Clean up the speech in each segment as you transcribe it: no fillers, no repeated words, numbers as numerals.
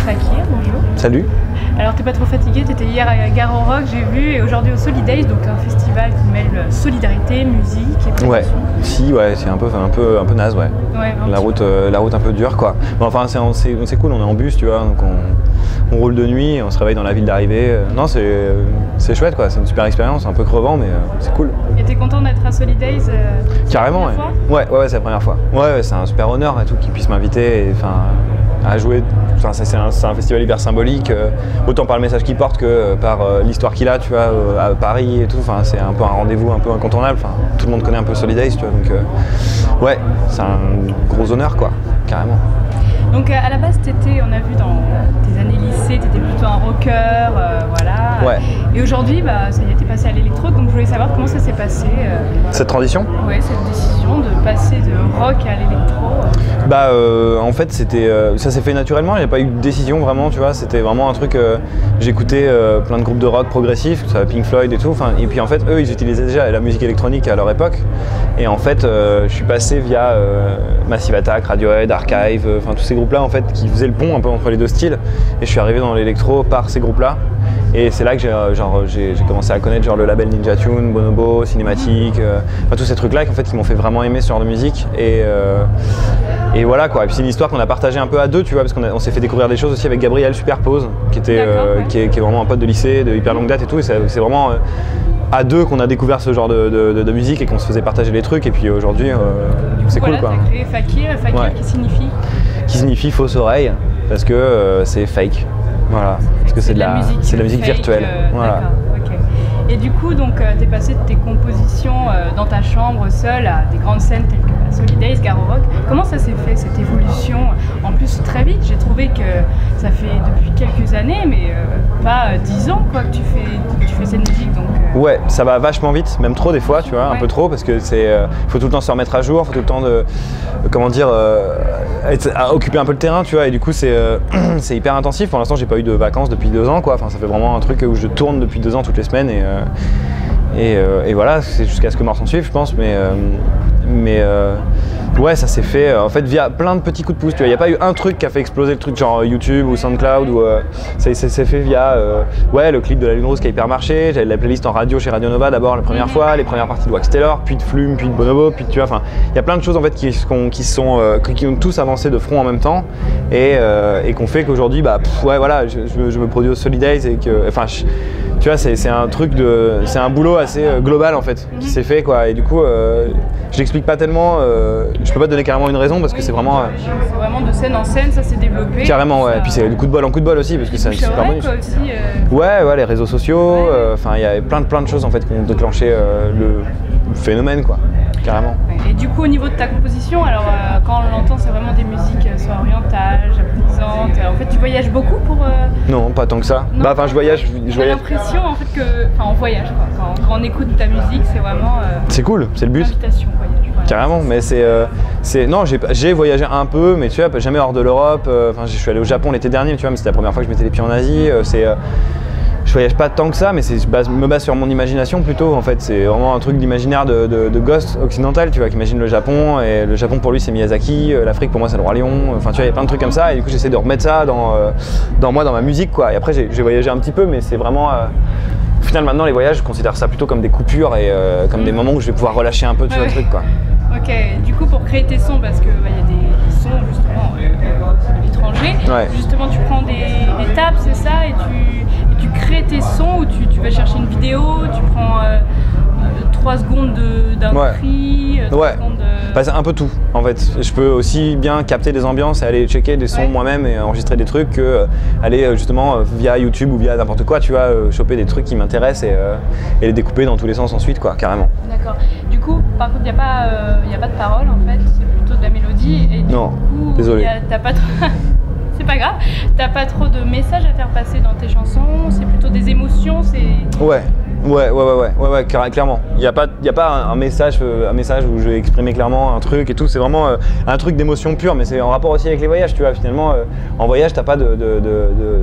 Fakir, bonjour. Salut. Alors t'es pas trop fatigué, t'étais hier à Gare au Rock, j'ai vu, et aujourd'hui au Solidays, donc un festival qui mêle solidarité, musique et prévention. Ouais, si, ouais, c'est un peu naze, ouais. Ouais, la route un peu dure, quoi. Bon, enfin, c'est cool, on est en bus, tu vois, donc on roule de nuit, on se réveille dans la ville d'arrivée. Non, c'est chouette, quoi, c'est une super expérience, un peu crevant, mais c'est cool. Et t'es content d'être à Solidays Carrément, ouais. Ouais, c'est la première fois. Ouais, c'est un super honneur et tout qu'ils puissent m'inviter, à jouer. Enfin, c'est un festival hyper symbolique, autant par le message qu'il porte que par l'histoire qu'il a, tu vois, à Paris et tout. Enfin, c'est un peu un rendez-vous un peu incontournable. Enfin, tout le monde connaît un peu Solidays, tu vois. Donc, ouais, c'est un gros honneur, quoi, carrément. Donc à la base, on a vu dans tes années lycée, tu étais plutôt un rocker, voilà. Ouais. Et aujourd'hui, ça y est, t'es passé à l'électro, donc je voulais savoir comment ça s'est passé. Cette transition ? Ouais, cette décision de passer de rock à l'électro. En fait, ça s'est fait naturellement, il n'y a pas eu de décision vraiment, tu vois. C'était vraiment un truc, j'écoutais plein de groupes de rock progressif, Pink Floyd et tout. Et puis en fait, eux, ils utilisaient déjà la musique électronique à leur époque. Et en fait, je suis passé via Massive Attack, Radiohead, Archive, tous ces groupes-là en fait qui faisaient le pont un peu entre les deux styles. Et je suis arrivé dans l'électro par ces groupes-là. Et c'est là que j'ai commencé à connaître genre le label Ninja Tune, Bonobo, Cinématique, tous ces trucs-là en fait, qui m'ont fait vraiment aimer ce genre de musique. Et voilà quoi. Et puis c'est une histoire qu'on a partagée un peu à deux, tu vois, parce qu'on s'est fait découvrir des choses aussi avec Gabriel Superpose, qui est vraiment un pote de lycée, de hyper longue date et tout. Et c'est vraiment à deux qu'on a découvert ce genre de musique et qu'on se faisait partager les trucs. Et puis aujourd'hui, c'est cool quoi. T'as créé Fakir, ouais. Qui signifie fausse oreille, parce que c'est fake. Voilà, parce que c'est de la musique virtuelle. Voilà. Okay. Et du coup, t'es passé de tes compositions dans ta chambre seule à des grandes scènes telles que Solidays, Gare au Rock. Comment ça s'est fait cette évolution? En plus, très vite, j'ai trouvé que ça fait depuis quelques années, mais pas 10 ans quoi, que tu fais cette musique. Ouais, ça va vachement vite, même trop des fois, tu vois, un peu trop, parce que faut tout le temps se remettre à jour, faut tout le temps occuper un peu le terrain, tu vois, et du coup c'est hyper intensif. Pour l'instant, j'ai pas eu de vacances depuis 2 ans, quoi. Enfin, ça fait vraiment un truc où je tourne depuis 2 ans toutes les semaines et voilà, c'est jusqu'à ce que mort s'en suive, je pense, mais ouais, ça s'est fait en fait via plein de petits coups de pouce, tu vois. Il n'y a pas eu un truc qui a fait exploser le truc, genre YouTube ou SoundCloud, ou ça s'est fait via le clip de la Lune Rose qui a hyper marché. J'avais la playlist en radio chez Radio Nova d'abord la première fois, les premières parties de Wax Taylor, puis de Flume, puis de Bonobo, puis tu vois, enfin, il y a plein de choses en fait qui ont tous avancé de front en même temps et qu'on fait qu'aujourd'hui, je me produis au Solidays et que, tu vois, c'est un boulot assez global en fait qui s'est fait quoi. Et du coup, je l'explique pas tellement. Je peux pas te donner carrément une raison parce que c'est vraiment. C'est vraiment de scène en scène, ça s'est développé. Carrément, ouais. Et puis c'est du coup de bol en coup de bol aussi parce que c'est un super bonus. Ouais, les réseaux sociaux. Il y a plein de choses en fait qui ont déclenché le phénomène quoi. Carrément. Et du coup, au niveau de ta composition, alors quand on l'entend, c'est vraiment des musiques soit orientales, japonaisantes. En fait, tu voyages beaucoup pour. Non, pas tant que ça. Je voyage. J'ai l'impression en fait on voyage quoi. Quand on écoute ta musique, c'est vraiment. C'est cool, c'est le but. Invitation, voyage. Voilà. Carrément, mais non, j'ai voyagé un peu, mais tu vois, jamais hors de l'Europe. Je suis allé au Japon l'été dernier, tu vois, mais c'était la première fois que je mettais les pieds en Asie. Je voyage pas tant que ça, mais je me base sur mon imagination plutôt. En fait, c'est vraiment un truc d'imaginaire de gosse occidental, tu vois, qui imagine le Japon. Et le Japon pour lui, c'est Miyazaki. L'Afrique pour moi, c'est le Roi Lion. Enfin, tu vois, il y a plein de trucs comme ça. Et du coup, j'essaie de remettre ça dans ma musique, quoi. Et après, j'ai voyagé un petit peu, mais c'est vraiment. Au final, maintenant, les voyages, je considère ça plutôt comme des coupures et comme des moments où je vais pouvoir relâcher un peu tout le truc, quoi. Ok, du coup, pour créer tes sons, parce qu'il y a des sons justement de l'étranger, justement, tu prends des tables, c'est ça, et tu crées tes sons où tu vas chercher une vidéo, tu prends 3 secondes d'un cri, 3 secondes c'est un peu tout en fait. Je peux aussi bien capter des ambiances et aller checker des sons moi-même et enregistrer des trucs que aller justement via YouTube ou via n'importe quoi, tu vois, choper des trucs qui m'intéressent et les découper dans tous les sens ensuite, quoi, carrément. D'accord. Du coup, par contre, il n'y a pas de parole en fait, c'est plutôt de la mélodie et du coup, désolé. T'as pas trop... C'est pas grave, t'as pas trop de messages à faire passer dans tes chansons, c'est plutôt des émotions, Ouais. Ouais, clairement. Il n'y a pas un message où je vais exprimer clairement un truc et tout. C'est vraiment un truc d'émotion pure, mais c'est en rapport aussi avec les voyages, tu vois. Finalement, en voyage, t'as pas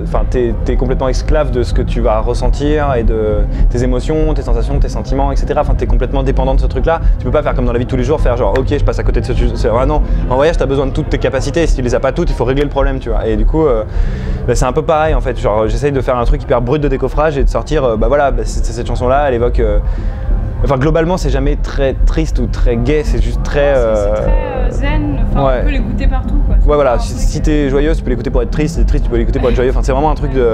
enfin, t'es complètement esclave de ce que tu vas ressentir et de tes émotions, tes sensations, tes sentiments, etc. Enfin, t'es complètement dépendant de ce truc-là. Tu peux pas faire comme dans la vie de tous les jours, faire genre, ok, je passe à côté de ce truc. Non, en voyage, t'as besoin de toutes tes capacités. Et si tu les as pas toutes, il faut régler le problème, tu vois. Et du coup, c'est un peu pareil en fait. Genre, j'essaye de faire un truc hyper brut de décoffrage et de sortir, cette chanson-là, elle évoque. Enfin, globalement, c'est jamais très triste ou très gai, c'est juste très. C'est très zen, enfin, ouais. On peut l'écouter partout, quoi. Ouais, voilà, si t'es joyeuse, tu peux l'écouter pour être triste, si t'es triste, tu peux l'écouter pour être joyeux. Enfin, c'est vraiment un truc de.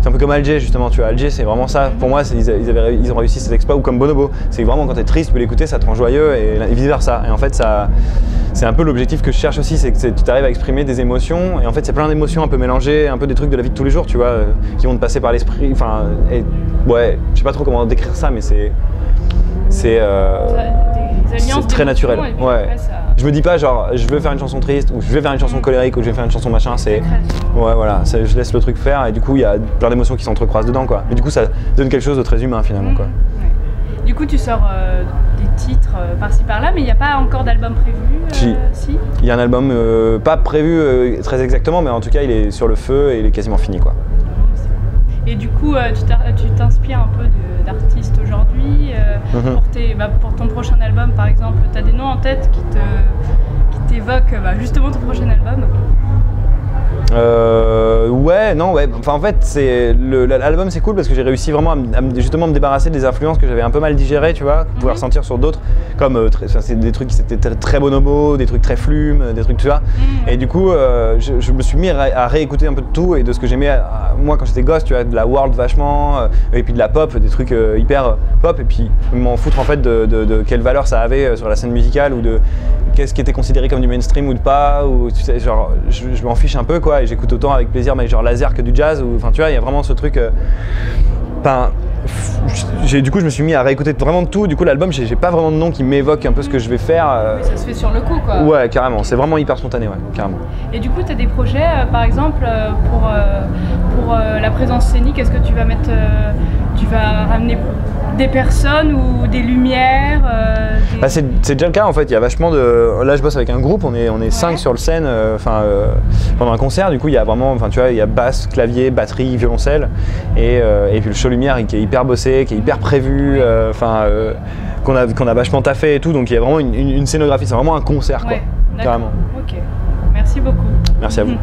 C'est un peu comme Alger, justement, tu vois. Alger, c'est vraiment ça. Pour moi, ils ont réussi cet exploit, ou comme Bonobo. C'est vraiment quand t'es triste, tu peux l'écouter, ça te rend joyeux et vice versa. Et en fait, c'est un peu l'objectif que je cherche aussi, c'est que tu arrives à exprimer des émotions. Et en fait, c'est plein d'émotions un peu mélangées, un peu des trucs de la vie de tous les jours, tu vois, qui vont te passer par l'esprit. Enfin, ouais, je sais pas trop comment décrire ça, mais c'est très naturel. Ouais. Je me dis pas genre je veux faire une chanson triste ou je vais faire une chanson colérique ou je vais faire une chanson machin, c'est ouais voilà, je laisse le truc faire et du coup il y a plein d'émotions qui s'entrecroisent dedans quoi. Et du coup ça donne quelque chose de très humain finalement quoi. Ouais. Du coup tu sors des titres par-ci par-là mais il n'y a pas encore d'album prévu Si. Il y a un album pas prévu très exactement mais en tout cas il est sur le feu et il est quasiment fini quoi. Et du coup, tu t'inspires un peu d'artistes aujourd'hui pour ton prochain album, par exemple. Tu as des noms en tête qui t'évoquent justement ton prochain album? Enfin en fait l'album c'est cool parce que j'ai réussi vraiment à justement me débarrasser des influences que j'avais un peu mal digérées, tu vois, que je pouvais ressentir sur d'autres, comme c'est des trucs qui étaient très bonobo, des trucs très flumes, des trucs tu vois. Et du coup je me suis mis à réécouter un peu de tout et de ce que j'aimais moi quand j'étais gosse, tu vois, de la world vachement et puis de la pop, des trucs hyper pop et puis m'en foutre en fait de quelle valeur ça avait sur la scène musicale ou de qu'est-ce qui était considéré comme du mainstream ou de pas, ou tu sais, genre je m'en fiche un peu quoi et j'écoute autant avec plaisir mais genre laser que du jazz ou enfin tu vois il y a vraiment ce truc du coup je me suis mis à réécouter vraiment de tout, du coup l'album j'ai pas vraiment de nom qui m'évoque un peu ce que je vais faire. Mais ça se fait sur le coup quoi. Ouais carrément, c'est vraiment hyper spontané, ouais, carrément. Et du coup tu as des projets par exemple pour la présence scénique, est-ce que tu vas mettre, tu vas ramener des personnes ou des lumières c'est déjà le cas en fait, il y a vachement de. Là je bosse avec un groupe, on est 5 sur le scène pendant un concert, du coup il y a vraiment, tu vois, il y a basse, clavier, batterie, violoncelle et puis le show lumière qui est hyper bossé, qui est hyper prévu, qu'on a vachement taffé et tout, donc il y a vraiment une scénographie, c'est vraiment un concert quoi, carrément. Ok, merci beaucoup. Merci à vous.